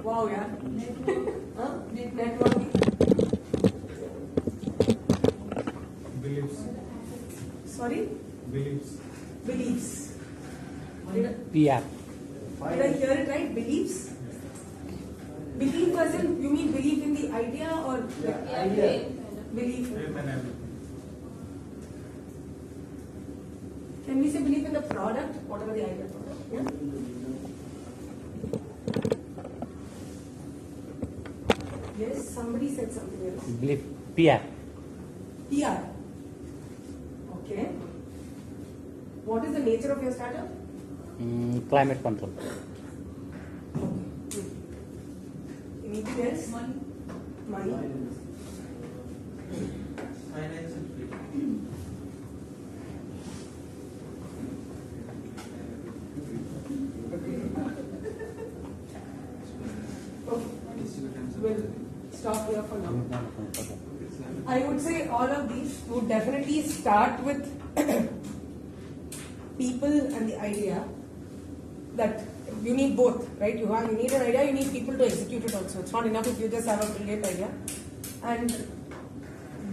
Wow, yeah. Networking. Beliefs. Sorry? Beliefs. Beliefs. Did PR. I hear it right? Beliefs? Belief as in, you mean belief in the idea or Idea. belief? Faith and everything. Can we say belief in the product, whatever the idea product? Yeah? Yes, somebody said something else. Belief. PR. PR. Okay. What is the nature of your startup? Climate control. Anything else? Money. Money. Financial freedom. Okay. We'll stop here for now. I would say all of these would definitely start with people and the idea that you need both, right? You need an idea, you need people to execute it also. It's not enough if you just have a brilliant idea. And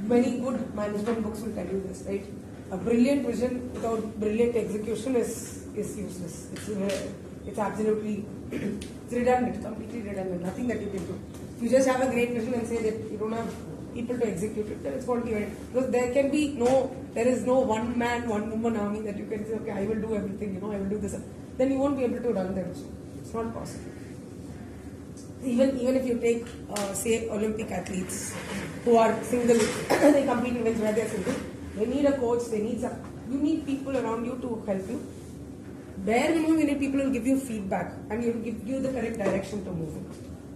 many good management books will tell you this, right? A brilliant vision without brilliant execution is useless. It's absolutely it's redundant, completely redundant. Nothing that you can do. If you just have a great vision and say that you don't have people to execute it, then it's going to be very, because there is no one man, one woman army that you can say, okay, I will do everything, I will do this. Then you won't be able to run them. It's not possible. Even if you take, say, Olympic athletes who are single, they compete in events where they're single. They need a coach. You need people around you to help you. Bare minimum, you need people who will give you feedback and you will give you the correct direction to move in.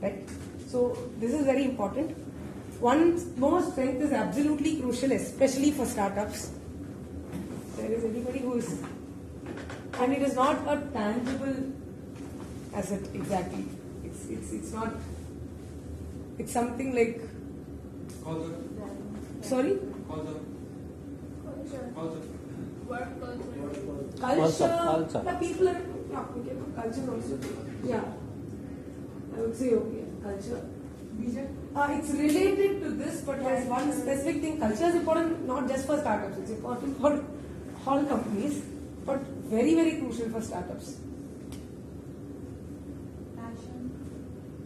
Right? So this is very important. One more strength is absolutely crucial, especially for startups. There is anybody who is, and it is not a tangible asset exactly. It's not. It's something like. Culture. Sorry. Culture. Culture. Work culture. Culture. Yeah, people are. Yeah, we can do culture also. Yeah. I would say okay. Culture. It's related to this, but there's one specific thing. Culture is important not just for startups. It's important for all companies, but very, very crucial for startups.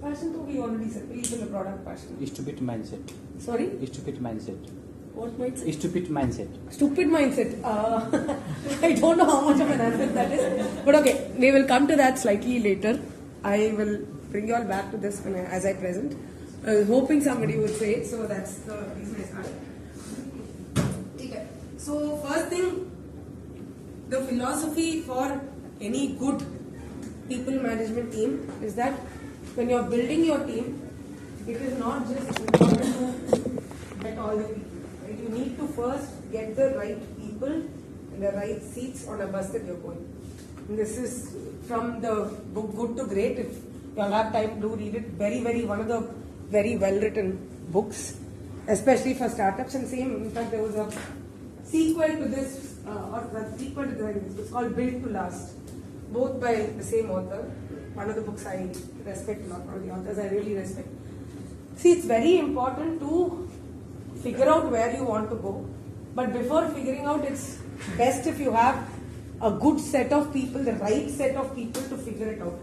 Passion too, we already said. Believe in the product passion. Stupid mindset. Sorry? Stupid mindset. What mindset? Stupid mindset. Stupid mindset. I don't know how much of an answer that is. But okay, we will come to that slightly later. I will bring you all back to this as I present. I was hoping somebody would say it, so that's the reason I started. Okay. So first thing, the philosophy for any good people management team is that when you're building your team, it is not just important to get all the people. Right? You need to first get the right people in the right seats on a bus that you're going. And this is from the book Good to Great. If you all have time, do read it. One of the very well written books, especially for startups. And same, in fact, there was a sequel to this, it's called Built to Last, both by the same author. One of the books I respect, not one of the authors I really respect. See, it's very important to figure out where you want to go, but before figuring out, it's best if you have a good set of people, the right set of people to figure it out.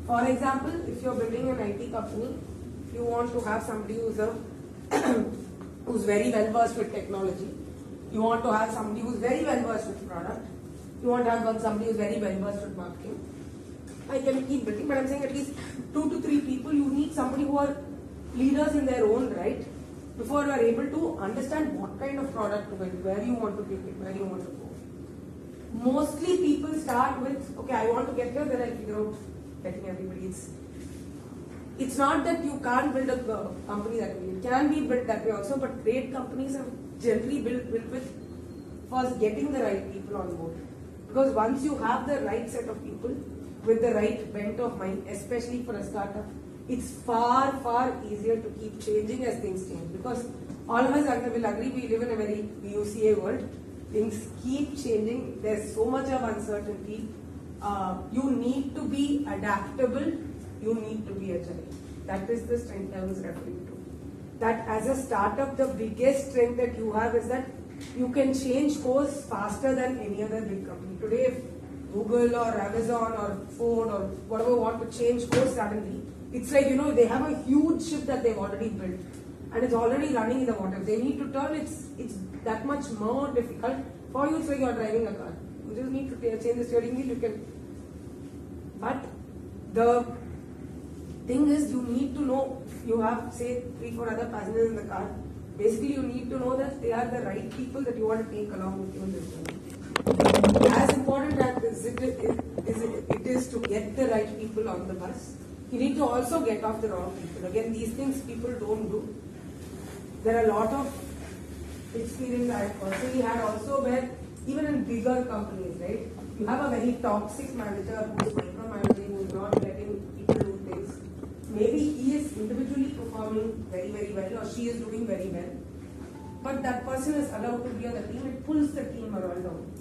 For example, if you're building an IT company, you want to have somebody who's very well versed with technology. You want to have somebody who's very well versed with product. You want to have somebody who's very well versed with marketing. I can keep building, but I'm saying at least 2 to 3 people. You need somebody who are leaders in their own right before you are able to understand what kind of product to build, where you want to take it, where you want to go. Mostly people start with, okay, I want to get here, then I figure out getting everybody. It's not that you can't build a company that way. It can be built that way also, but great companies are generally built with first getting the right people on board. Because once you have the right set of people with the right bent of mind, especially for a startup, it's far, far easier to keep changing as things change. Because all of us will agree we live in a very UCA world. Things keep changing. There's so much of uncertainty. You need to be adaptable you need to be agile. That is the strength I was referring to. That as a startup, the biggest strength that you have is that you can change course faster than any other big company. Today, if Google or Amazon or Ford or whatever want to change course suddenly, it's like, they have a huge ship that they've already built and it's already running in the water. If they need to turn, it's that much more difficult. For you, it's like you're driving a car. You just need to change the steering wheel, you can. But the thing is, you need to know, you have say 3-4 other passengers in the car. Basically, you need to know that they are the right people that you want to take along with you in this journey. As important as it is to get the right people on the bus, you need to also get off the wrong people. Again, these things people don't do. There are a lot of experience I personally had also where even in bigger companies, right, you have a very toxic manager who is micromanaging, who is not letting people do things. Maybe he is individually performing very, very well or she is doing very well. But that person is allowed to be on the team, it pulls the team around down.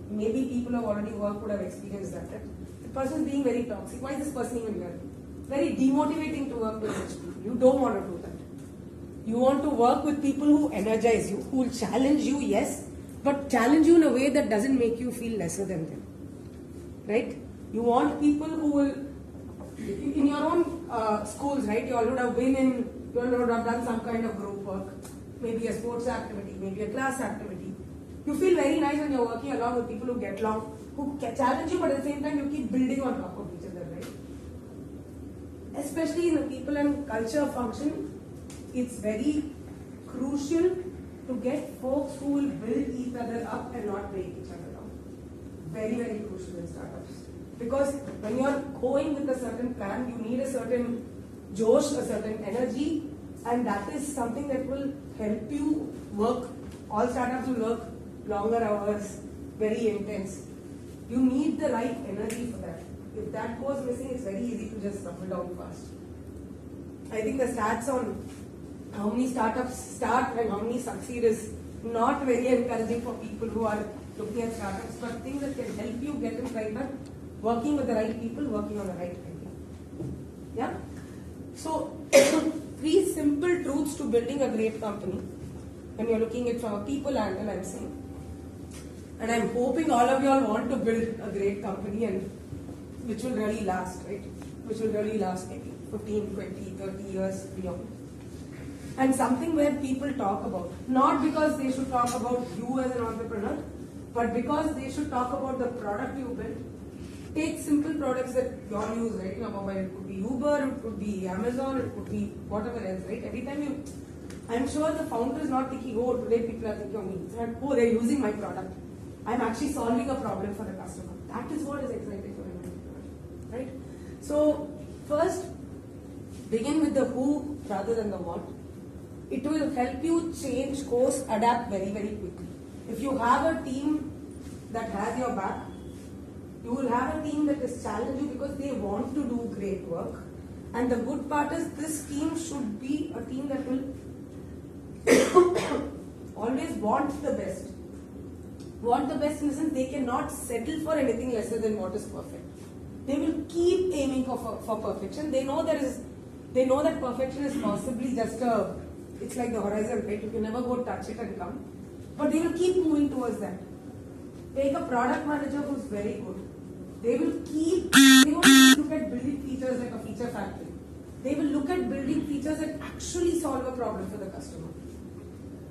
Maybe people who have already worked would have experienced that. The person is being very toxic. Why is this person even here? Very demotivating to work with such people. You don't want to do that. You want to work with people who energize you, who will challenge you, yes, but challenge you in a way that doesn't make you feel lesser than them. Right? You want people who will, in your own schools, right, you all would have you all would have done some kind of group work, maybe a sports activity, maybe a class activity. You feel very nice when you're working along with people who get along, who challenge you, but at the same time you keep building on top of each other, right? Especially in the people and culture function, it's very crucial to get folks who will build each other up and not break each other down. Very, very crucial in startups. Because when you're going with a certain plan, you need a certain josh, a certain energy, and that is something that will help you work. All startups will work longer hours, very intense. You need the right energy for that. If that goes missing, it's very easy to just stumble down fast. I think the stats on how many startups start and how many succeed is not very encouraging for people who are looking at startups, but things that can help you get in right now, working with the right people, working on the right idea. Yeah? So, 3 simple truths to building a great company. When you're looking at it from a people angle, I'm saying. And I'm hoping all of you all want to build a great company and which will really last, right? Which will really last maybe 15, 20, 30 years beyond. And something where people talk about. Not because they should talk about you as an entrepreneur, but because they should talk about the product you built. Take simple products that you all use, right? Your mobile, it could be Uber, it could be Amazon, it could be whatever else, right? Every time I'm sure the founder is not thinking, oh, today people are thinking of me. It's like, oh, they're using my product. I'm actually solving a problem for the customer. That is what is exciting for an entrepreneur, right? So, first, begin with the who rather than the what. It will help you change course, adapt very, very quickly. If you have a team that has your back, you will have a team that is challenging you because they want to do great work. And the good part is this team should be a team that will always want the best. Want the best in the sense they cannot settle for anything lesser than what is perfect. They will keep aiming for perfection. They know that perfection is possibly just it's like the horizon, right? You can never go touch it and come. But they will keep moving towards that. Take a product manager who's very good. They won't look at building features like a feature factory. They will look at building features that actually solve a problem for the customer.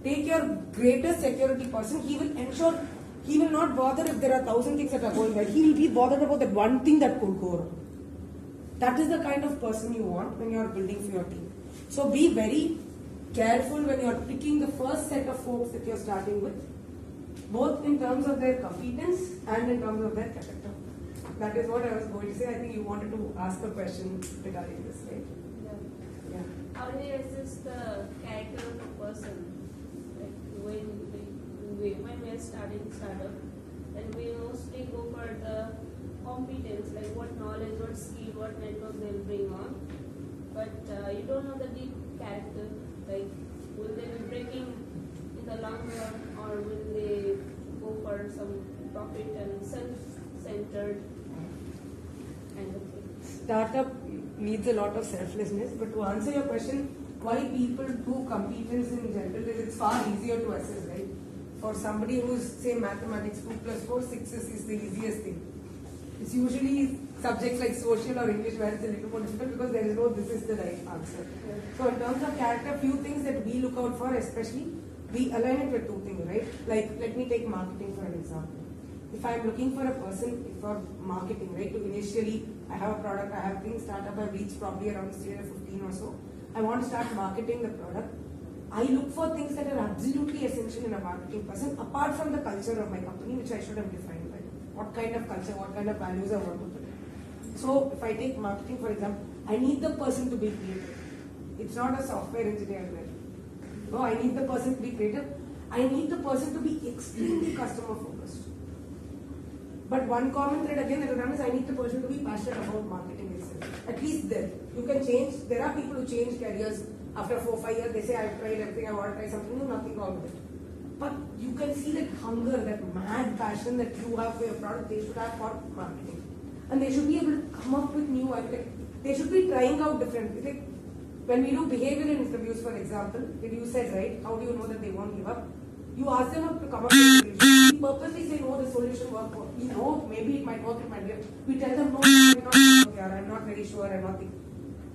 Take your greatest security person, he will not bother if there are 1,000 things that are going right. He will be bothered about that one thing that could go wrong. That is the kind of person you want when you are building for your team. So be very careful when you are picking the first set of folks that you are starting with, both in terms of their competence and in terms of their character. That is what I was going to say. I think you wanted to ask a question regarding this, right? Yeah. How do you assess the character of a person? Like when we are starting startup, and we mostly go for the competence, like what knowledge, what skill, what network they'll bring on. But you don't know the deep character. Like, will they be breaking in the long run, or will they go for some profit and self-centered kind of thing? Startup, needs a lot of selflessness. But to answer your question, why people do competence in general is it's far easier to assess, right? For somebody who's, say, mathematics, 2 plus 4, 6 is the easiest thing. It's usually subjects like social or English where it's a little more difficult because there is no this is the right answer. So in terms of character, few things that we look out for, especially, we align it with 2 things, right? Like, let me take marketing for an example. If I'm looking for a person for marketing, right, to initially, I have a product, I have things, startup, I've reached probably around stage of 15 or so. I want to start marketing the product. I look for things that are absolutely essential in a marketing person, apart from the culture of my company, which I should have defined, right? What kind of culture, what kind of values I want to put in. So, if I take marketing, for example, I need the person to be creative. It's not a software engineer, right? No, I need the person to be creative. I need the person to be extremely customer focused. But one common thread again that I've done is I need the person to be passionate about marketing itself. At least then. You can change. There are people who change careers after 4-5 years. They say, I've tried everything, I want to try something new, nothing wrong with it. But you can see that hunger, that mad passion that you have for your product, they should have for marketing. And they should be able to come up with new ideas. They should be trying out different. Like when we do behavioral interviews, for example, when you said, right, how do you know that they won't give up? You ask them to come up with a solution. We purposely say, no, the solution won't work. We know, maybe it might work, it might work. We tell them, no, I'm not very sure, I'm not thinking.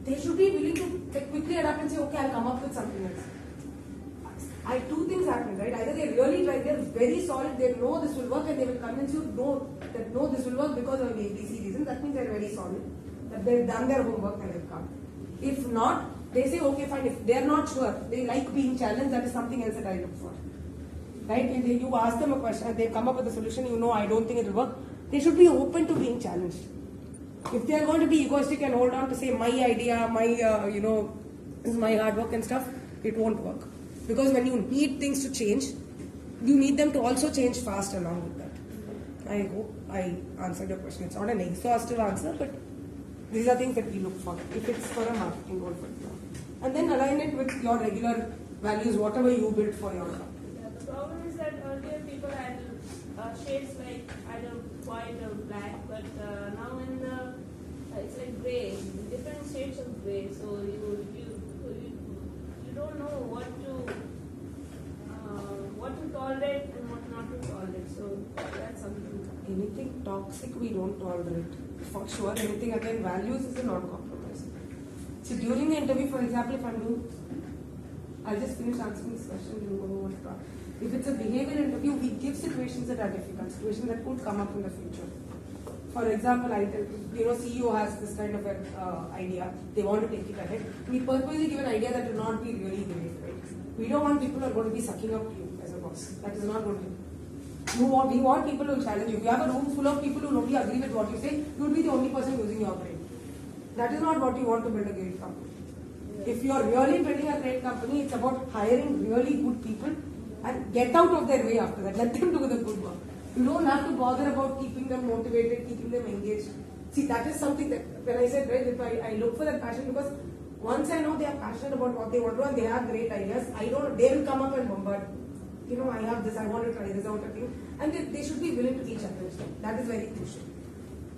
They should be willing to quickly adapt and say, okay, I'll come up with something else. 2 things happen, right? Either they really try, they're very solid, they know this will work, and they will convince you, no, this will work because of ABC reasons. That means they're very solid, that they've done their homework and they've come. If not, they say, okay, fine. If they're not sure, they like being challenged, that is something else that I look for. Right? And you ask them a question, they come up with a solution, you know, I don't think it will work. They should be open to being challenged. If they are going to be egoistic and hold on to say my idea, my, this is my hard work and stuff, it won't work. Because when you need things to change, you need them to also change fast along with that. I hope I answered your question. It's not an exhaustive answer, but these are things that we look for if it's for a marketing goal, for example. And then align it with your regular values, whatever you build for your company. Yeah, the problem is that earlier people had shades like either white or black, but now in the it's like grey, different shades of grey. So you don't know what to tolerate and what not to tolerate. So that's something. Anything toxic we don't tolerate. For sure, anything again, values is a non-compromise. So during the interview, for example, if I'm doing, I'll just finish answering this question, you know what to talk. If it's a behavior interview, we give situations that are difficult, situations that could come up in the future. For example, I tell CEO has this kind of an idea, they want to take it ahead. We purposely give an idea that will not be really great, right? We don't want people who are going to be sucking up to you as a boss. That is not going to be. We want people who will challenge you. If you have a room full of people who nobody agree with what you say, you will be the only person using your brain. That is not what you want to build a great company. If you are really building a great company, it's about hiring really good people and get out of their way after that. Let them do the good work. You don't have to bother about keeping them motivated, keeping them engaged. See, that is something that when I said, right, if I look for that passion, because once I know they are passionate about what they want to do and they have great ideas, they will come up and bombard. I have this, I want to try this, I want to do. And they should be willing to teach others. That is very crucial.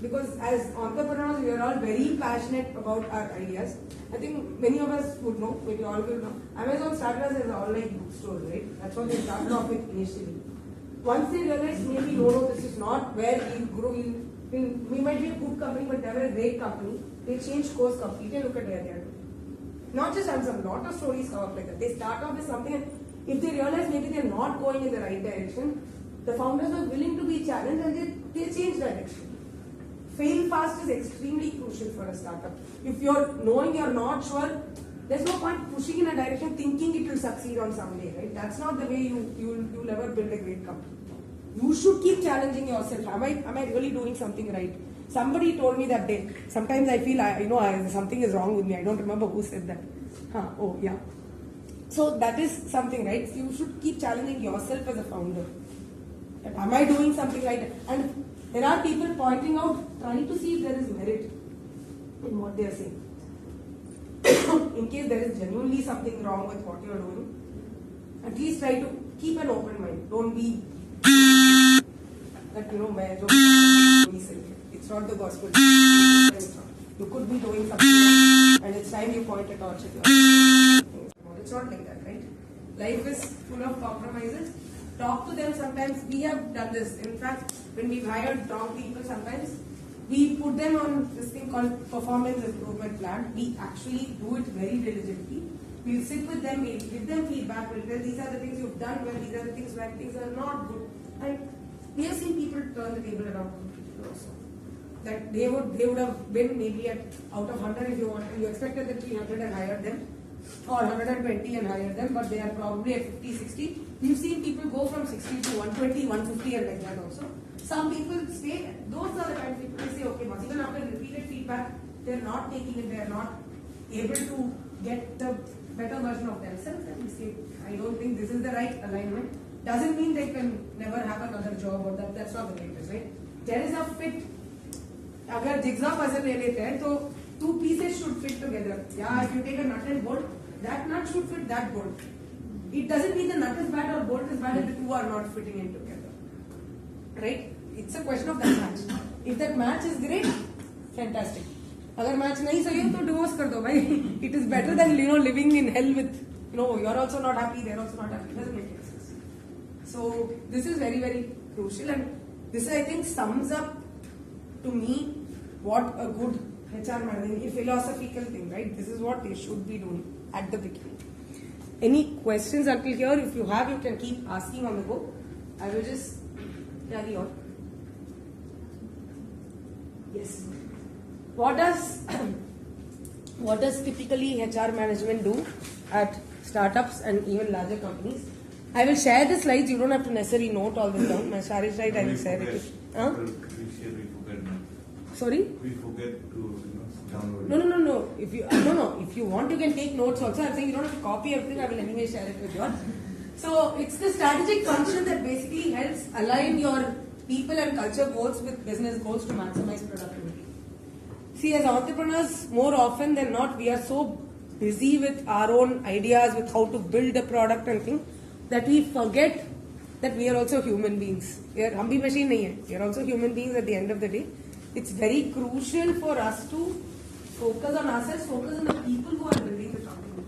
Because as entrepreneurs, we are all very passionate about our ideas. I think many of us would know, maybe all will know. Amazon started as an online bookstore, right? That's what they started off with initially. Once they realized, maybe no, this is not where we grow. We might be a good company, but they were a great company. They changed course completely. Look at where they are today. Not just Amazon, a lot of stories come up like that. They start off with something, and if they realize maybe they're not going in the right direction, the founders are willing to be challenged and they change direction. Fail fast is extremely crucial for a startup. If you're knowing you're not sure, there's no point pushing in a direction thinking it will succeed on some day, right? That's not the way you'll ever build a great company. You should keep challenging yourself. Am I really doing something right? Somebody told me that day. Sometimes I feel something is wrong with me. I don't remember who said that. Oh yeah. So that is something, right? You should keep challenging yourself as a founder. Am I doing something right? And there are people pointing out, trying to see if there is merit in what they are saying. In case there is genuinely something wrong with what you are doing, at least try to keep an open mind. Don't be that, it's not the gospel. You could be doing something wrong, and it's time you point a torch at your. It's not like that, right? Life is full of compromises. Talk to them sometimes. We have done this. In fact, when we've hired wrong people, sometimes we put them on this thing called performance improvement plan. We actually do it very diligently. We'll sit with them, we'll give them feedback, we'll tell these are the things you've done well, these are the things where things are not good. And we have seen people turn the table around completely also. That they would have been maybe at out of 100 if you expected that 300 and hired them, or 120 and hired them, but they are probably at 50, 60. We've seen people go from 60 to 120, 150 and like that also. Some people stay, those are the kind of people who say, okay, but even after repeated feedback, they're not taking it, they're not able to get the better version of themselves, and we say, I don't think this is the right alignment. Doesn't mean they can never have another job, or that's not the way it is, right? There is a fit. अगर jigsaw puzzle ले लेते हैं तो two pieces should fit together. Yeah, if you take a nut and bolt, that nut should fit that bolt. It doesn't mean the nut is bad or bolt is bad if the two are not fitting in together, right? It's a question of that match. If that match is great, fantastic. अगर match नहीं सही हो तो divorce कर दो भाई. It is better than living in hell with you're also not happy, they're also not happy. It doesn't make any sense. So this is very, very crucial, and this I think sums up to me what a good HR manager, a philosophical thing, right? This is what they should be doing at the beginning. Any questions until here? If you have, you can keep asking on the go. I will just carry on. Yes. What does typically HR management do at startups and even larger companies? I will share the slides. You don't have to necessarily note all this down. My slide I will share it. Huh? Sorry? We forget to download. No. If you want, you can take notes also. I'm saying you don't have to copy everything. I will anyway share it with you. So it's the strategic function that basically helps align your people and culture goals with business goals to maximize productivity. See, as entrepreneurs, more often than not, we are so busy with our own ideas, with how to build a product and things, that we forget that we are also human beings. हम भी machine नहीं है. We are also human beings at the end of the day. It's very crucial for us to focus on ourselves, focus on the people who are building the company,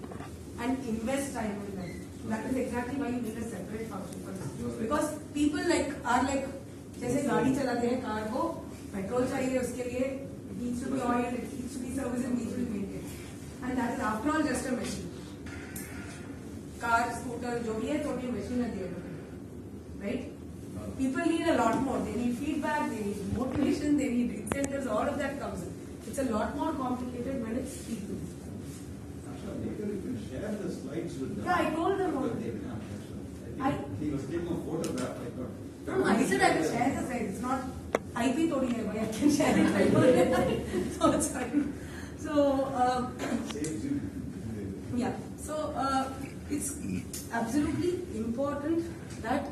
and invest time in them. That is exactly why you need a separate function for this. Because people are like, जैसे गाड़ी चलाते हैं, car को petrol चाहिए उसके लिए, it needs to be oiled, it needs to be serviced, it needs to be maintained, and that is after all just a machine. Car, scooter, जो भी है, totally machine at the end of the day, right? People need a lot more. They need feedback, they need motivation, they need incentives, all of that comes in. It's a lot more complicated when it's people. Later you can share the slides with them. Yeah, I told them already. He was taking a photograph. I thought. No, I said I will share the slides. It's not IP totally hai, I can share it. I told them. So it's fine. So, Saves you. yeah. So, it's absolutely important that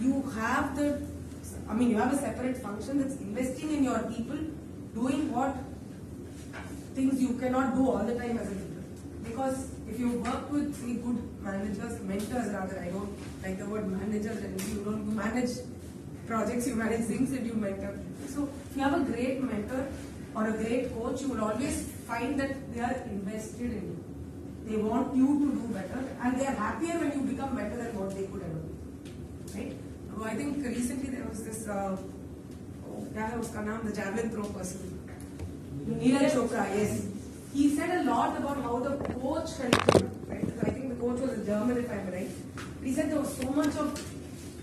you have you have a separate function that's investing in your people, doing what things you cannot do all the time as a leader. Because if you work with, say, good managers, mentors rather, I don't like the word managers, and you manage projects, you manage things that you mentor. So if you have a great mentor or a great coach, you will always find that they are invested in you. They want you to do better, and they are happier when you become better than what they could ever be. Right? I think recently there was this, the javelin throw person. Neeraj Chopra, yes. He said a lot about how the coach helped him. Right? I think the coach was a German, if I'm right. He said there was so much of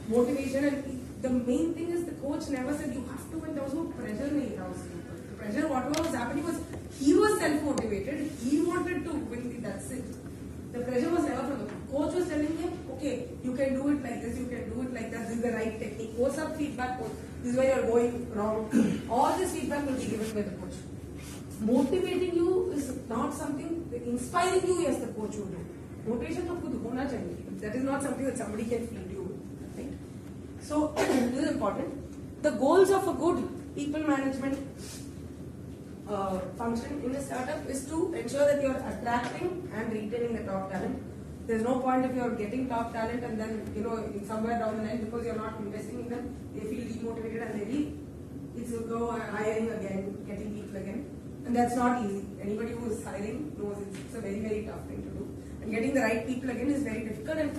motivation, and the main thing is the coach never said you have to, and there was no pressure in the house. The pressure, whatever was happening was he was self-motivated. He wanted to win. That's it. The pressure was never from the coach. Was telling him, okay, you can do it like this, you can do it like that. This is the right technique. What's up feedback? This is where you are going wrong. All this feedback will be given by the coach. Motivating you is not something, inspiring you, yes, the coach will do. Motivation to khud hona chahiye. That is not something that somebody can feed you with, right? So, this is important. The goals of a good people management function in a startup is to ensure that you are attracting and retaining the top talent. There's no point if you are getting top talent and then, in somewhere down the line, because you're not investing in them, they feel demotivated and they leave. It's go hiring again, getting people again. And that's not easy. Anybody who is hiring knows it's a very, very tough thing to do. And getting the right people again is very difficult. And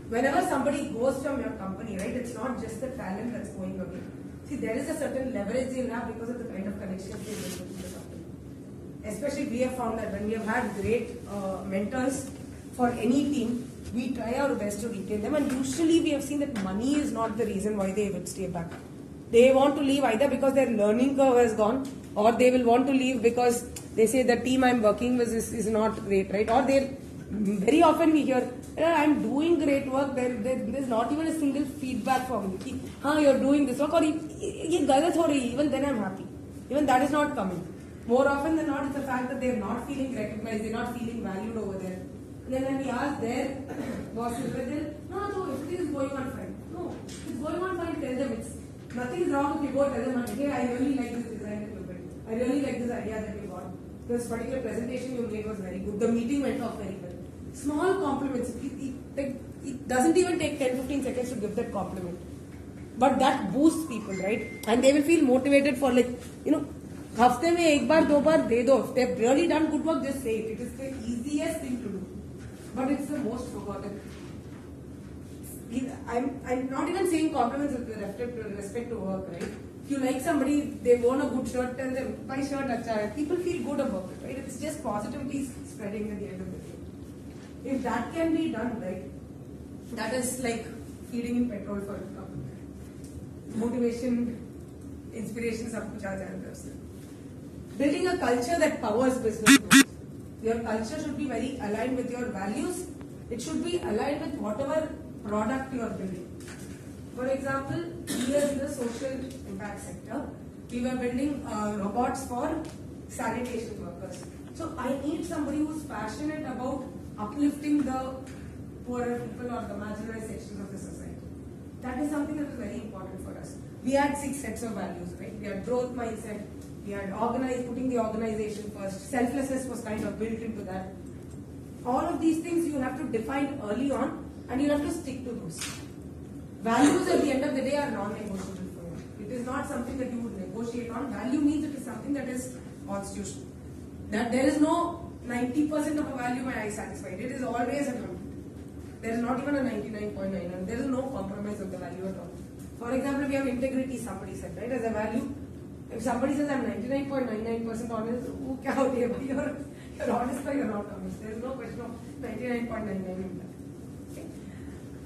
whenever somebody goes from your company, right, it's not just the talent that's going away. See, there is a certain leverage they'll have because of the kind of connections they build with the company. Especially we have found that when we have had great mentors for any team, we try our best to retain them, and usually we have seen that money is not the reason why they would stay back. They want to leave either because their learning curve has gone, or they will want to leave because they say the team I'm working with is not great, right? Or they very often we hear, I'm doing great work, there's not even a single feedback from me. You're doing this work, or even then I'm happy. Even that is not coming. More often than not, it's the fact that they're not feeling recognized, they're not feeling valued over there. And then when we ask their bosses, no, it is going on fine. No, it's going on fine, tell them it's nothing is wrong if you go tell them, hey, I really like this design that you built. I really like this idea that you got. This particular presentation you made was very good. The meeting went off very well. Small compliments. It doesn't even take 10-15 seconds to give that compliment. But that boosts people, right? And they will feel motivated for हफ्ते में एक बार दो बार दे दो. If they've really done good work, just say it. It is the easiest thing to do. But it's the most forgotten. I'm not even saying compliments with respect to work, right? If you like somebody, they worn a good shirt, tell them, my shirt acha hai. People feel good about it, right? It's just positivity spreading at the end of the day. If that can be done, right, that is like feeding in petrol for a company. Motivation, inspiration, सब कुछ आ जाए अंदर से. Building a culture that powers business growth. Your culture should be very aligned with your values. It should be aligned with whatever product you are building. For example, here in the social impact sector, we were building robots for sanitation workers. So I need somebody who's passionate about uplifting the poorer people or the marginalized sections of the society. That is something that is very important for us. We had 6 sets of values, right? We had growth mindset, we had putting the organization first, selflessness was kind of built into that. All of these things you have to define early on, and you have to stick to those. Values at the end of the day are non-negotiable for you. It is not something that you would negotiate on. Value means it is something that is constitutional. That there is no 90% of a value may I satisfied. It is always a 100. There is not even a 99.9, and there is no compromise of the value at all. For example, we have integrity, somebody said, right, as a value. If somebody says I'm 99.99% honest, you're honest or you're not honest. There is no question of 99.99 in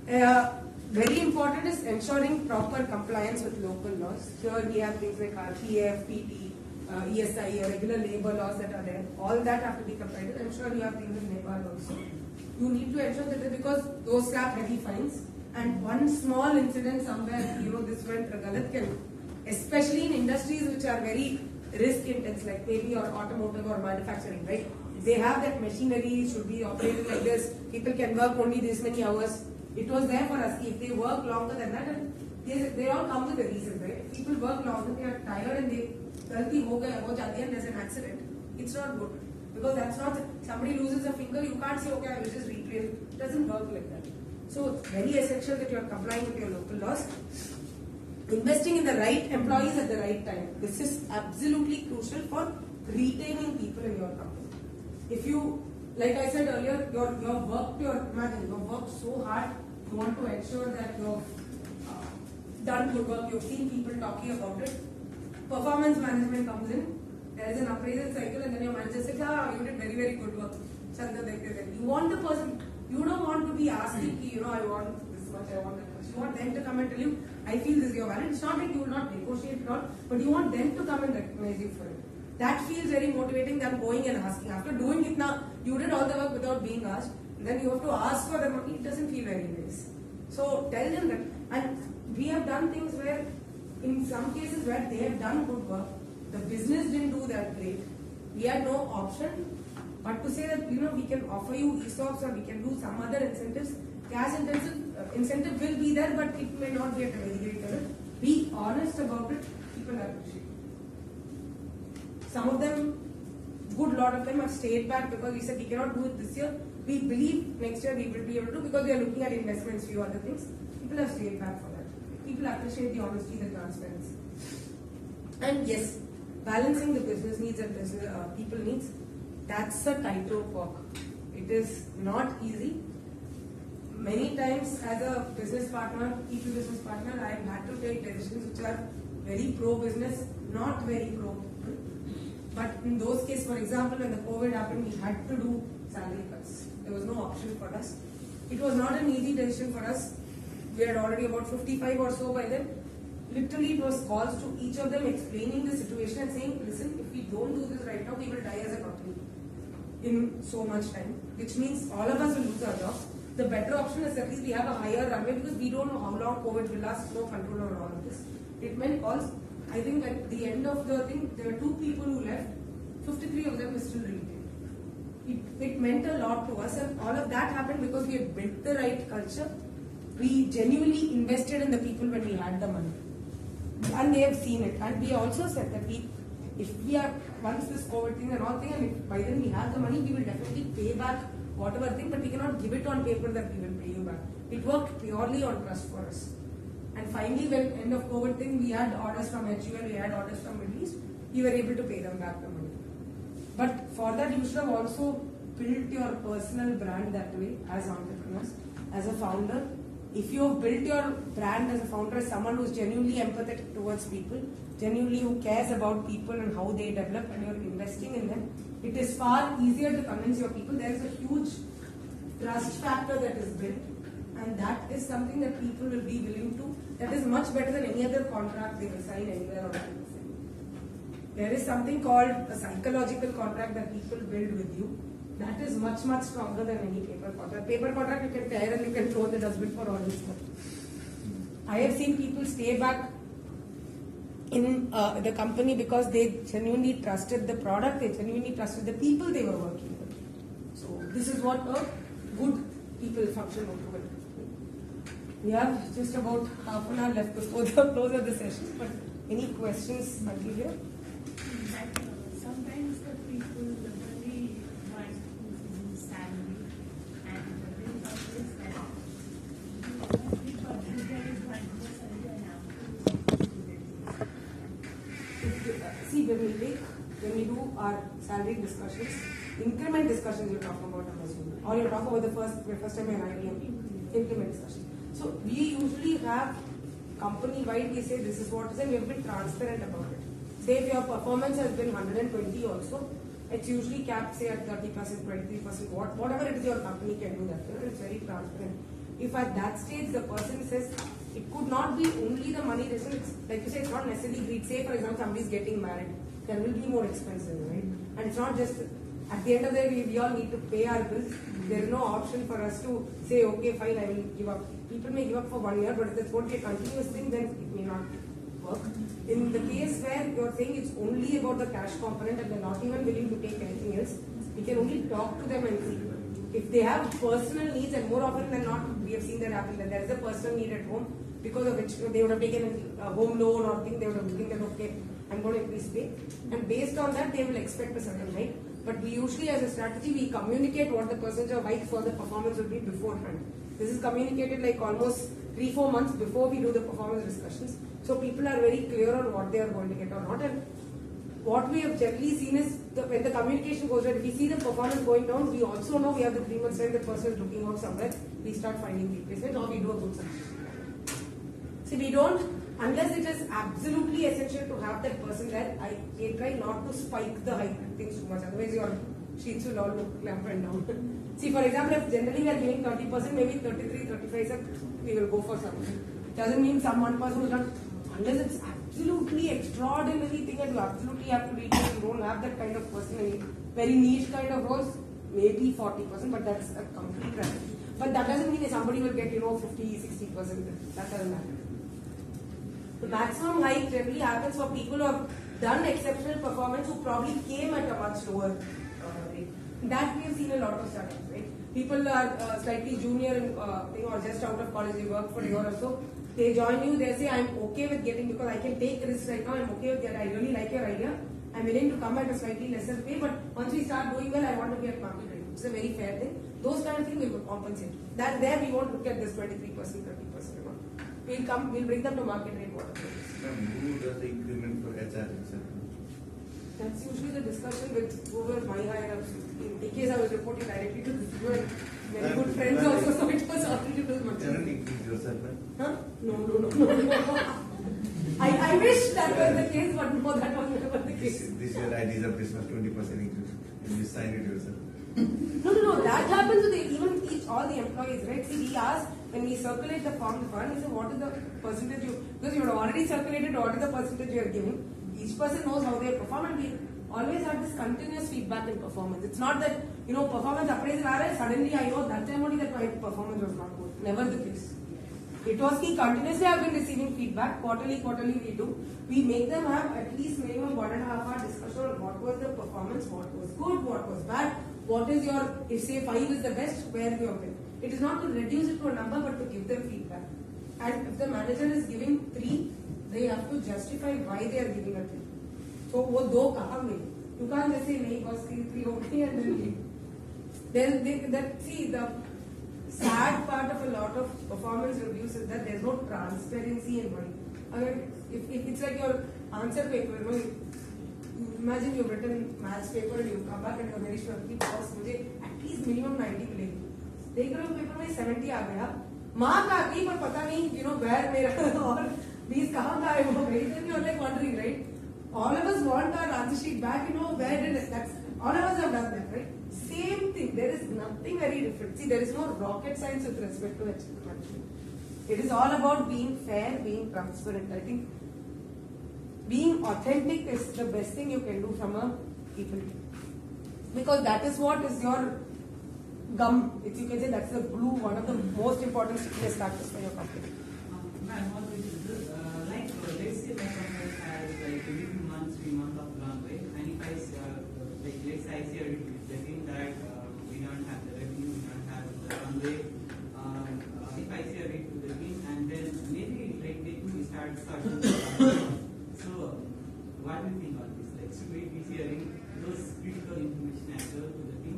that. Very important is ensuring proper compliance with local laws. Here we have things like RPF, PT, ESI, regular labor laws that are there. All that have to be complied with. I'm sure you have things in Nepal also. You need to ensure that because those slap heavy fines, and one small incident somewhere, this went galat can, especially in industries which are very risk intense, like maybe or automotive or manufacturing, right? They have that machinery, should be operated like this. People can work only this many hours. It was there for us. If they work longer than that, and they all come with a reason, right? If people work longer, they are tired and they galti ho jati and there's an accident. It's not good. Because that's not, somebody loses a finger, you can't say, okay, I will just replace it. It doesn't work like that. So it's very essential that you are complying with your local laws. Investing in the right employees at the right time. This is absolutely crucial for retaining people in your company. If you, like I said earlier, you've worked so hard, you want to ensure that you've done good work, you've seen people talking about it. Performance management comes in. There is an appraisal cycle, and then your manager says, you did very, very good work. You want the person, you don't want to be asking, I want this much, I want that much. You want them to come and tell you, I feel this is your value. It's not like you will not negotiate at all, but you want them to come and recognize you for it. That feels very motivating than going and asking. After doing it now, you did all the work without being asked, and then you have to ask for the money. It doesn't feel very nice. So tell them that. And we have done things where, in some cases where they have done good work, the business didn't do that great. We had no option but to say that we can offer you ESOPs or we can do some other incentives. Cash incentive will be there, but it may not be at a very great level. Be honest about it. People appreciate it. Some of them, good lot of them have stayed back because we said we cannot do it this year. We believe next year we will be able to do because we are looking at investments, few other things. People have stayed back for that. People appreciate the honesty, the transparency. And yes, balancing the business needs and business, people needs, that's a tightrope walk. It is not easy. Many times as a business partner, people business partner, I have had to take decisions which are very pro-business, not very pro-people. But in those cases, for example, when the COVID happened, we had to do salary cuts. There was no option for us. It was not an easy decision for us. We had already about 55 or so by then. Literally, it was calls to each of them explaining the situation and saying, listen, if we don't do this right now, we will die as a company in so much time, which means all of us will lose our job. The better option is at least we have a higher runway because we don't know how long COVID will last, no control over all of this. It meant calls. I think at the end of the thing, there were 2 people who left, 53 of them were still retained. It meant a lot to us, and all of that happened because we had built the right culture. We genuinely invested in the people when we had the money. And they have seen it. And we also said that if we are, once this COVID thing and all thing, and if by then we have the money, we will definitely pay back whatever thing, but we cannot give it on paper that we will pay you back. It worked purely on trust for us. And finally, when end of COVID thing, we had orders from HUL, we had orders from Middle East, we were able to pay them back the money. But for that, you should have also built your personal brand that way as entrepreneurs, as a founder. If you have built your brand as a founder, as someone who is genuinely empathetic towards people, genuinely who cares about people and how they develop, and you're investing in them, it is far easier to convince your people. There is a huge trust factor that is built, and that is something that people will be willing to. That is much better than any other contract they will sign anywhere on anything. There is something called a psychological contract that people build with you. That is much, much stronger than any paper contract. Paper contract you can tear and you can throw in the dustbin for all this stuff. I have seen people stay back in the company because they genuinely trusted the product, they genuinely trusted the people they were working with. So this is what a good people function would do. We have just about half an hour left before the close of the session, but any questions until here? Sometimes the people literally want salary and the result is that because there is one salary and now See, when we do our salary discussions, increment discussions you're talking about, I'm assuming, or you're talking about the first time in IITM, increment discussion. So we usually have company-wide, we say this is what is, and we have been transparent about it. Say if your performance has been 120 also, it's usually capped say at 30%, 23%, whatever it is your company can do that. It's very transparent. If at that stage the person says it could not be only the money reason, it's like you say, it's not necessarily greed. Say for example somebody is getting married, there will be more expenses, right? And it's not just at the end of the day we all need to pay our bills. There is no option for us to say okay fine I will give up. People may give up for 1 year, but if it's going to be a continuous thing, then it may not work. In the case where you're saying it's only about the cash component and they're not even willing to take anything else, we can only talk to them and see. If they have personal needs, and more often than not, we have seen that happen, that there is a personal need at home because of which they would have taken a home loan or thing, they would have think that okay, I'm going to increase pay. And based on that, they will expect a certain hike. But we usually as a strategy, we communicate what the percentage of hike for the performance will be beforehand. This is communicated like almost 3-4 months before we do the performance discussions. So people are very clear on what they are going to get or not. And what we have generally seen is when the communication goes right, if we see the performance going down, we also know we have the 3 months time the person is looking out somewhere, we start finding replacement or we do a good solution. See, we don't, unless it is absolutely essential to have that person there, I try not to spike the hike things too much, otherwise your sheets will all look lamp and down. See, for example, if generally we are giving 30%, maybe 33, 35, we will go for something. It doesn't mean some one person will not, unless it's absolutely extraordinary thing and you absolutely have to reach it, you don't have that kind of person, very niche kind of roles, maybe 40%, but that's a complete run. But that doesn't mean that somebody will get, 50, 60%. That doesn't matter. The maximum hike generally happens for people who have done exceptional performance who probably came at a much lower rate. That we have seen a lot of startups, right? People are slightly junior in or just out of college, they work for a year or so. They join you, they say, I'm okay with getting, because I can take risks right now, I'm okay with that, I really like your idea. I'm willing to come at a slightly lesser pay, but once we start doing well, I want to be at market rate. It's a very fair thing. Those kind of things we will compensate. That there we won't look at this 23%, 30%. We'll bring them to market rate whatever it is. Who does the increment for HR, etc.? That's usually the discussion with whoever my higher ups. In case I was reporting directly to the CEO and many good friends also, so it was already too much. Cannot increase yourself, man. Huh? No. I wish that was the case, but no, that was never the case. This year I deserve Christmas 20% increase. You sign it yourself. No. That happens with even all the employees, right? See, we ask when we circulate the form one, we say what is the percentage because you have already circulated what is the percentage you are giving. Each person knows how they perform, and we always have this continuous feedback in performance. It's not that performance appraisal suddenly I know that time only that my performance was not good. Never the case. It was continuously I've been receiving feedback. Quarterly we do. We make them have at least minimum 1.5 hour discussion on what was the performance, what was good, what was bad, what is your, if say 5 is the best, where you have been. It is not to reduce it to a number but to give them feedback. And if the manager is giving 3, they have to justify why they are giving a 3. So वो 2 कहाँ गई? You can't just say नहीं बस 3 okay and then leave. Then see the sad part of a lot of performance reviews is that there's no transparency in money. If it's like your answer paper, imagine you've written maths paper and you come back and you're very sure कि boss मुझे at least minimum 90 मिलेगी. देख रहे हो paper में 70 आ गया, mark आ गई पर पता नहीं where मेरा और 20 कहाँ गायब हो गई. Then you're like wondering, right? All of us want our answer sheet back. Where did it? That's all of us have done that, right? Same thing. There is nothing very different. See, there is no rocket science with respect to HR management. It is all about being fair, being transparent. I think being authentic is the best thing you can do from a people team. Because that is what is your gum. If you can say that's the glue, one of the most important stickiness factors for your company. Ma'am, what is this? Let's say my company has like 3 months of runway, and if I let's say I see the thing that we don't have the revenue, we don't have the runway. If I see a rate to the team, and then maybe like they do start starting. So, what do you think on this? Like, should we be sharing those critical information as well to the team?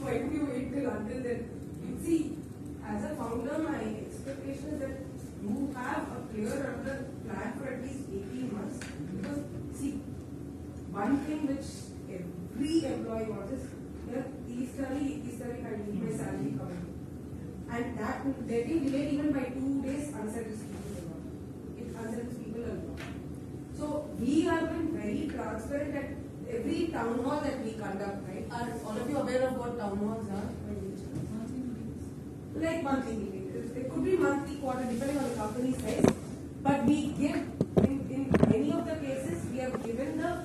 Why do you wait till until then? See, as a founder, my expectation is that you have a clear plan for at least 18 months. Because, see, one thing which every employee wants is, I need my salary coming. And that getting delayed even by 2 days unsettles people a lot. It unsettles people a lot. So, we have been very transparent at every town hall that we conduct, right? Are all of you aware of what town halls are? Like monthly meetings. It could be monthly, quarter, depending on the company size. But we give, in many of the cases, we have given the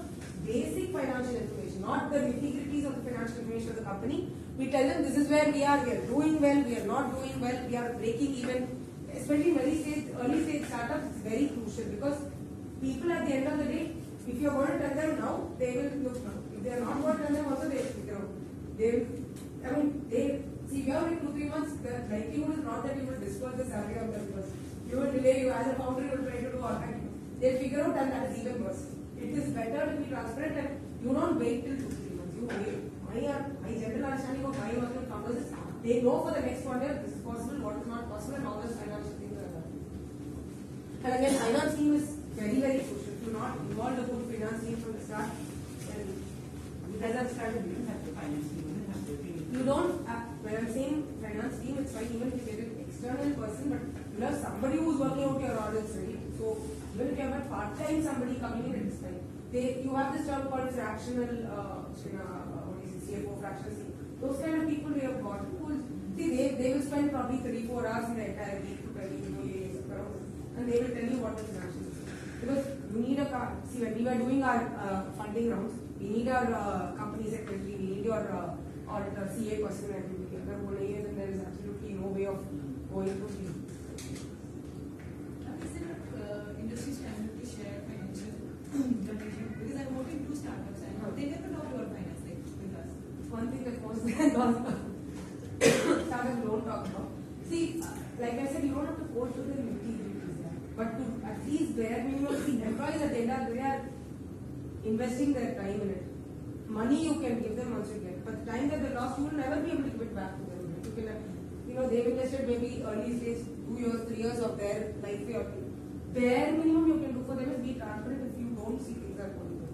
basic financial information, not the nitty-gritties of the financial information of the company. We tell them this is where we are doing well, we are not doing well, we are breaking even. Especially early stage startups, it's very crucial because people at the end of the day, if you are going to tell them now, they will look now. If they are not going to tell them also, they will figure out. See, we are in 2-3 months, the likelihood is not that you will disperse the salary of them because you will delay, you as a founder, you will try to do all that. They'll figure out and that is even worse. It is better to be transparent and you don't wait till 2-3 months. You wait. My general understanding of my working founders is they know for the next 1 year this is possible, what is not possible, and all those financial things are done. And again, finance team is very, very crucial. If you not involve a good finance team from the start, then you guys have started. We don't have the finance team, we don't have the team. You don't, when I'm saying finance team, it's fine even if you get an external person, but you have somebody who's working out your audits, right? So, even if you have a part-time somebody coming in, it's fine. You have this term called fractional, CFO, fractional C. Those kind of people we have got. They will spend probably 3-4 hours in the entire week to tell you, and they will tell you what the financials is. Because we need when we were doing our funding rounds, we need our company secretary, we need your auditor, CA person, and everybody. Then there is absolutely no way of going to the. Is it industry standard to share financial information? Because I'm working 2 startups and they never talk about finance with us. One thing that most startups don't talk about. See, like I said, you don't have to go to the nitty-gritties, but to at least bare minimum, see, employees at the end of the day are investing their time in it. Money you can give them once you get, but the time that they lost, you will never be able to give it back to them. You can, they've invested maybe early stage 2 years, 3 years of their life. bare minimum you can do for them is be transparent if you don't see things are going well.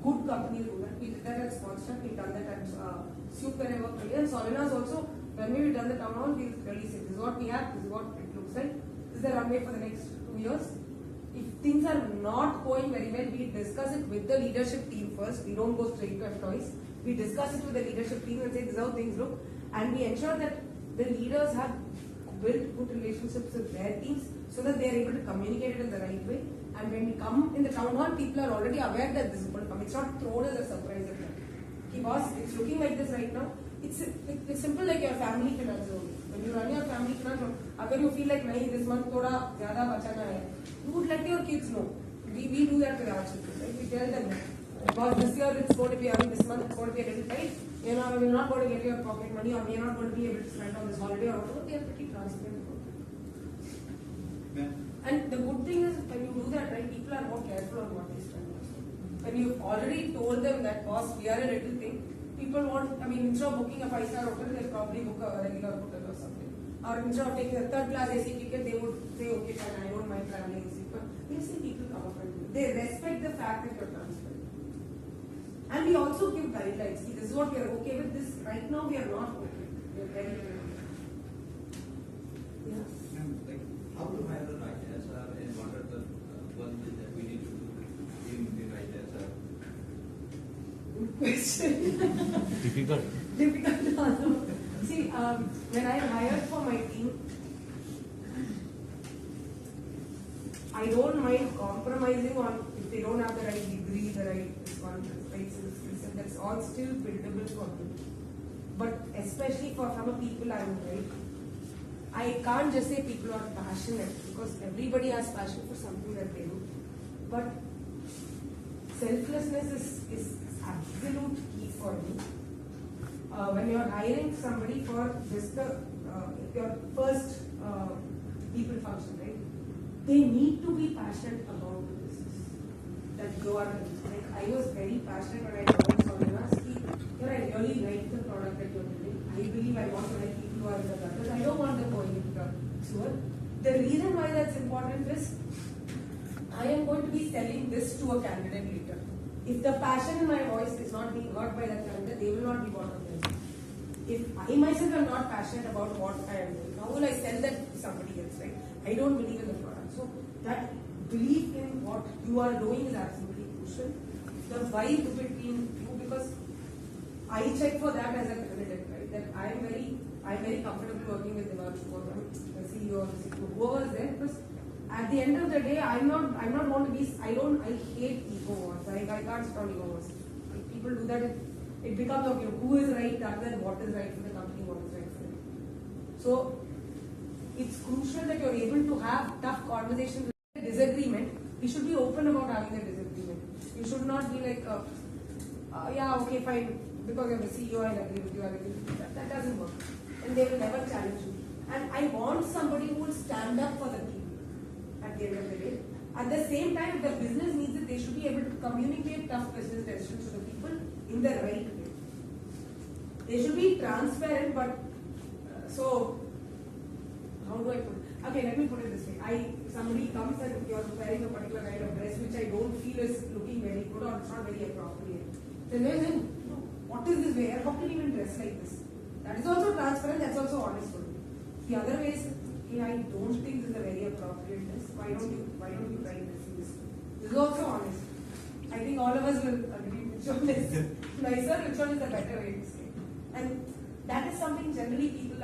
Good companies do that. We did that at Sportstruck, we've done that at Soup wherever and Solina's also, when we've done the town hall, we really say, this is what we have, this is what it looks like, this is the runway for the next 2 years. If things are not going very well, we discuss it with the leadership team first. We don't go straight to employees. We discuss it with the leadership team and say, this is how things look. And we ensure that the leaders have built good relationships with their teams so that they are able to communicate it in the right way. And when we come in the town hall, people are already aware that this is going to come. It's not thrown as a surprise at them. Okay, boss, it's looking like this right now. It's simple like your family finance only. When you run your family finance, agar you feel like nahi this month thoda zyada bachana hai, you would let your kids know. We do that with our children, right? We tell them that. Boss, this year it's going to be, this month it's going to be a little tight. You know, we're not going to get your pocket money or we're not going to be able to spend on this holiday or whatever. They are pretty transparent about it. Yeah. And the good thing is when you do that, right, people are more careful on what they spend also. When you've already told them that, boss, we are a little thing, people want, instead of booking a 5-star hotel, they'll probably book a regular hotel or something. Or instead of taking a third class AC ticket, they would say, okay, fine, I don't mind traveling AC. But we see people come up and do it. They respect the fact that you're transparent. And we also give guidelines. See, this is what we are okay with. This right now we are not okay. We are very, very okay. Yeah. Like, how to hire the right SR and what are the qualities that we need to do in the right SR? Good question. Difficult. Difficult to answer. See, when I hired for my team, I don't mind compromising on if they don't have the right degree, the right skill set. That's all still buildable for me. But especially for some of people I'm right, I can't just say people are passionate because everybody has passion for something that they do. But selflessness is absolute key for me. When you're hiring somebody for just your first people function, right? They need to be passionate about the business that you are in. Like I was very passionate when I joined Solina's. I really like the product that you're building. I believe I want to like people who are in the gutters. I don't want them going into the sewer. The reason why that's important is I am going to be selling this to a candidate later. If the passion in my voice is not being heard by that candidate, they will not be bought on them. If I myself am not passionate about what I am doing, how will I sell that to somebody else, right? I don't believe in the product. So that belief in what you are doing is absolutely crucial. The vibe between you, because I check for that as a candidate, right? That I'm very comfortable working with the CEO or the CEO, whoever is there, because at the end of the day, I'm not going to be. I hate ego wars. I can't stand ego wars. If people do that, it becomes okay. Who is right rather than what is right for the company, what is right for them. So it's crucial that you're able to have tough conversations. Disagreement, we should be open about having a disagreement. You should not be like, yeah, okay, fine, because you're the CEO, I agree with you, I agree with you. That doesn't work. And they will never challenge you. And I want somebody who will stand up for the team at the end of the day. At the same time, if the business needs it, they should be able to communicate tough business decisions to the people in the right way. They should be transparent, but so how do I put it? Okay, let me put it this way. Somebody comes and you're wearing a particular kind of dress which I don't feel is looking very good or it's not very appropriate. Then what is this wear? How can you even dress like this? That is also transparent, that's also honest for me. The other way is, hey, I don't think this is a very appropriate dress. Why don't you try dressing this? This is also honest. I think all of us will agree which one is nicer, which one is the better way to say. And that is something generally people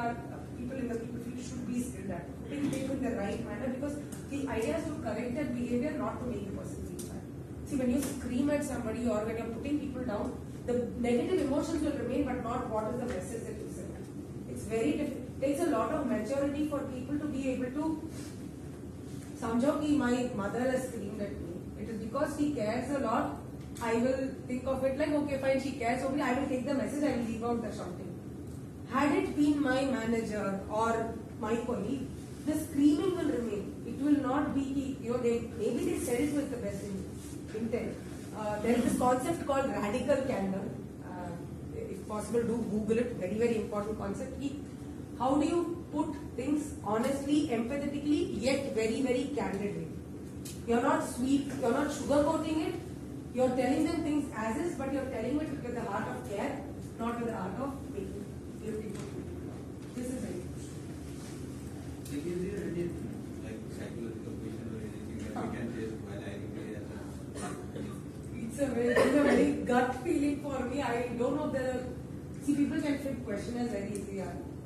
in the people field should be skilled at. Putting people in the right manner, because the idea is to correct that behavior, not to make the person feel bad. See, when you scream at somebody or when you're putting people down, the negative emotions will remain, but not what is the message that you send. It's very difficult. It takes a lot of maturity for people to be able to samjho ki my mother has screamed at me. It is because she cares a lot. I will think of it like, okay, fine, she cares only. I will take the message, I will leave out the shouting. Had it been my manager or my colleague, the screaming will remain. It will not be, maybe they said it with the best intent. There is this concept called radical candor. If possible, do Google it. Very, very important concept. How do you put things honestly, empathetically, yet very, very candidly? You're not sweet, you're not sugarcoating it. You're telling them things as is, but you're telling it with the heart of care, not with the heart of making people. This is very Like, is there any like psychological question or anything that we can test while I It's a very gut feeling for me. I don't know if there are. See, people can flip questionnaires very easily,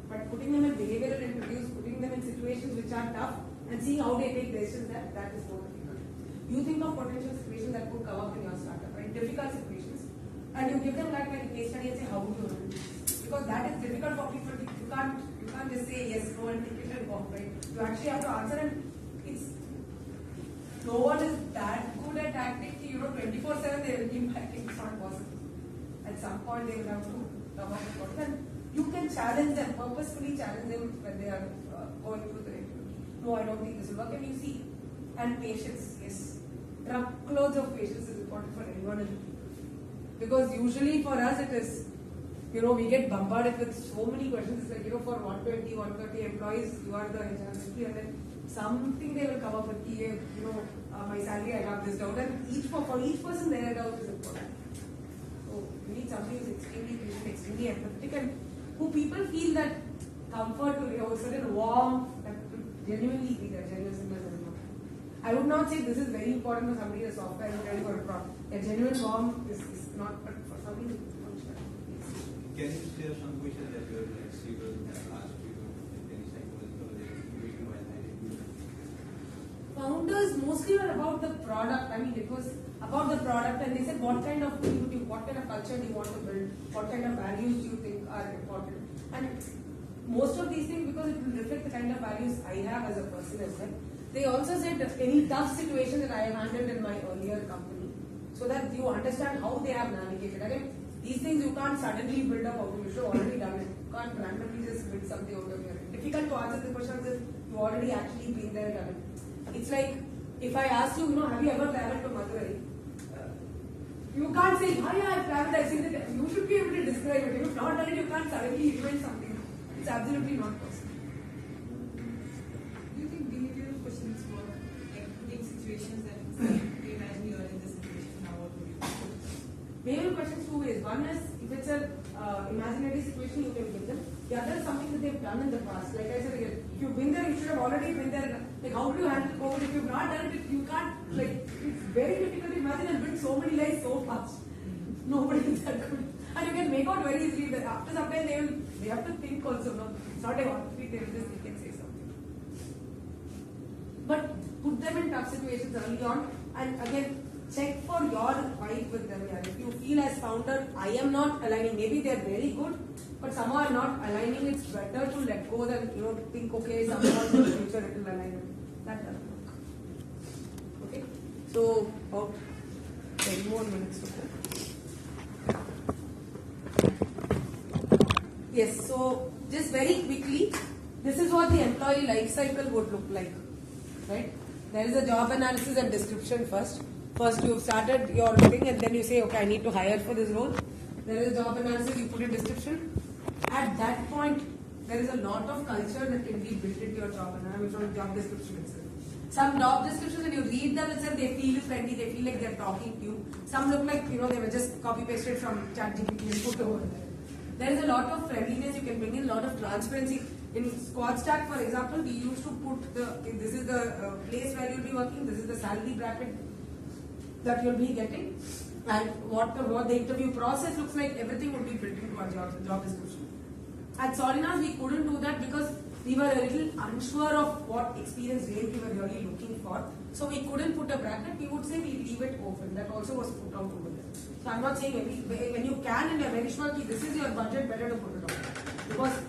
but putting them in behavioral interviews, putting them in situations which are tough, and seeing how they take decisions, that is more difficult. You think of potential situations that could come up in your startup, right? Difficult situations, and you give them like a case study and say, how would you handle this? Because that is difficult for people. You can't just say yes, no, and take it and go, right? You actually have to answer, and it's no one is that good at acting. 24/7 they will keep acting. It's not possible. At some point they will have to come up with what. And you can challenge them, purposefully challenge them when they are going through the interview. No, I don't think this will work. And you see, and patience, yes, truckloads of patience is important for anyone in because usually for us it is, we get bombarded with so many questions. It's like, for 120, 130 employees, you are the HR secretary, and then something they will come up with, my salary, I have this doubt, and for each person their doubt is important. So you need something who's extremely patient, extremely empathetic, and who people feel that comfort to, certain warmth, that to genuinely be there, genuine simple. I would not say this is very important for somebody as software engineering or a product. A genuine warmth is not, but for something functional. Can you share some questions that your students have asked you, any psychological situation while hiring? Founders mostly were about the product. I mean, it was about the product, and they said, what kind of culture do you want to build? What kind of values do you think are important? And most of these things, because it will reflect the kind of values I have as a person as well. They also said any tough situation that I have handled in my earlier company, so that you understand how they have navigated. Again, these things you can't suddenly build up. You should have already done it. You can't randomly just build something out of your head. Difficult to answer the question if you already actually been there, done it. It's like if I ask you, have you ever traveled to Madurai? You can't say, yeah, I've traveled, I've seen it. You should be able to describe it. If you've not done it, you can't suddenly invent something. It's absolutely not possible. Do you think behavioral questions work, like putting situations that they imagine you are in this situation, how would you do? Behavioral questions two ways. One is if it's an imaginary situation, you can give them. The other is something that they've done in the past. Like I said again, if you've been there, you should have already been there. Like how do you handle COVID? If you've not done it, you can't. Like it's very difficult to imagine and build so many lives so fast. Nobody is that good. And you can make out very easily that after some time they have to think also. No, it's not a one they can say something. But put them in tough situations early on, and again check for your vibe with them. Yeah. If you feel as founder, I am not aligning. Maybe they are very good, but somehow I'm not aligning. It's better to let go than think okay, somehow in the future it will align. That doesn't work. Okay, so about 10 more minutes to go. Yes, so just very quickly, this is what the employee life cycle would look like, right? There is a job analysis and description first. First you've started your thing and then you say, okay, I need to hire for this role. There is a job analysis, you put a description. At that point, there is a lot of culture that can be built into your job analysis from job description itself. Some job descriptions, when you read them itself, they feel friendly, they feel like they're talking to you. Some look like, they were just copy-pasted from ChatGPT and put over there. There is a lot of friendliness, you can bring in a lot of transparency. In Squad Stack, for example, we used to put this is the place where you'll be working, this is the salary bracket that you'll be getting, and what the interview process looks like, everything would be built into our job description. At Solinas, we couldn't do that because we were a little unsure of what experience range we were really looking for. So we couldn't put a bracket, we would say we leave it open. That also was put out over there. So I'm not saying when you can and you're very sure this is your budget, better to put it on. Because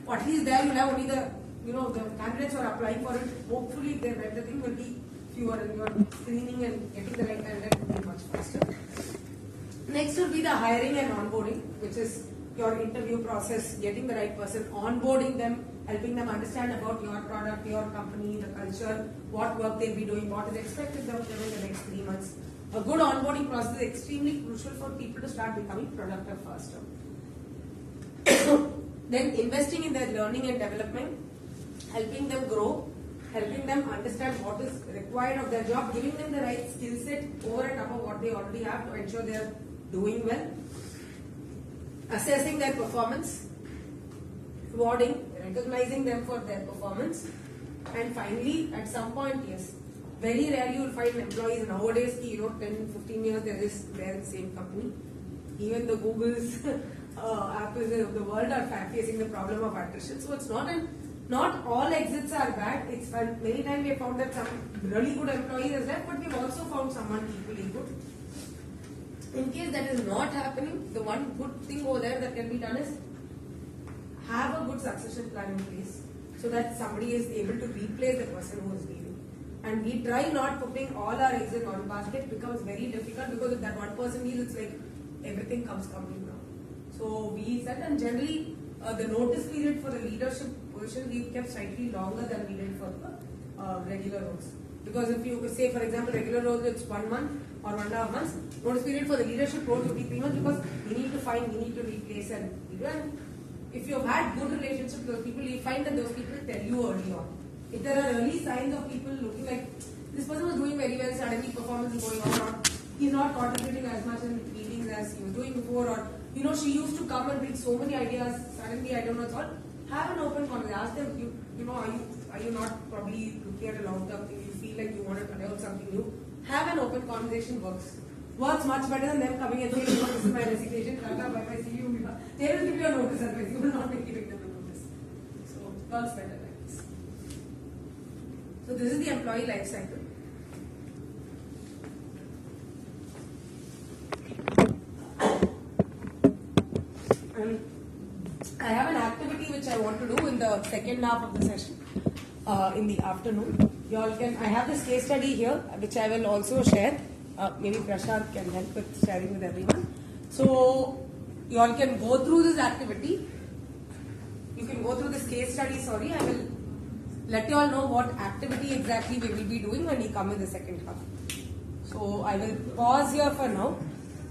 at least there you'll have only the candidates who are applying for it. Hopefully if they read the thing will be fewer and your screening and getting the right candidate will be much faster. Next will be the hiring and onboarding, which is your interview process, getting the right person, onboarding them, helping them understand about your product, your company, the culture, what work they'll be doing, what is expected of them in the next 3 months. A good onboarding process is extremely crucial for people to start becoming productive faster. Then investing in their learning and development, helping them grow, helping them understand what is required of their job, giving them the right skill set over and above what they already have to ensure they are doing well, assessing their performance, rewarding, recognizing them for their performance, and finally, at some point, yes, very rarely you will find employees nowadays, 10, 15 years, they are in the same company. Even the Googles, Apples of the world are facing the problem of attrition. So it's not all exits are bad. It's fun. Many times we have found that some really good employees has left, but we've also found someone equally good. In case that is not happening, the one good thing over there that can be done is have a good succession plan in place so that somebody is able to replace the person who is leaving. And we try not putting all our eggs in one basket. It becomes very difficult because if that one person leaves, it's like everything comes crumbling down. So we said, and generally the notice period for the leadership position we kept slightly longer than we did for the regular roles. Because if you say, for example, regular roles it's 1 month or 1.5 months, notice period for the leadership role would be 3 months because we need to replace and if you have had good relationships with those people, you find that those people tell you early on. If there are early signs of people looking like this person was doing very well, suddenly performance is going on, or he's not contributing as much in meetings as he was doing before, or she used to come and bring so many ideas, suddenly I don't know, it's all. Have an open conversation. Ask them, are you not probably looking at a long-term thing? You feel like you want to try out something new? Have an open conversation works much better than them coming and saying, this is my resignation, bye-bye, see you. They will give you a notice otherwise, you will not be giving them a notice. So, it works better like this. So, this is the employee life cycle. I have an activity which I want to do in the second half of the session, in the afternoon. I have this case study here, which I will also share. Maybe Prashant can help with sharing with everyone. So, you all can go through this activity. You can go through this case study, I will let you all know what activity exactly we will be doing when we come in the second half. So, I will pause here for now.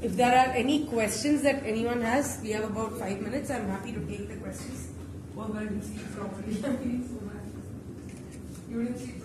If there are any questions that anyone has, we have about 5 minutes. I'm happy to take the questions. Oh, well, you sleep properly. I'm feeling so bad. You didn't sleep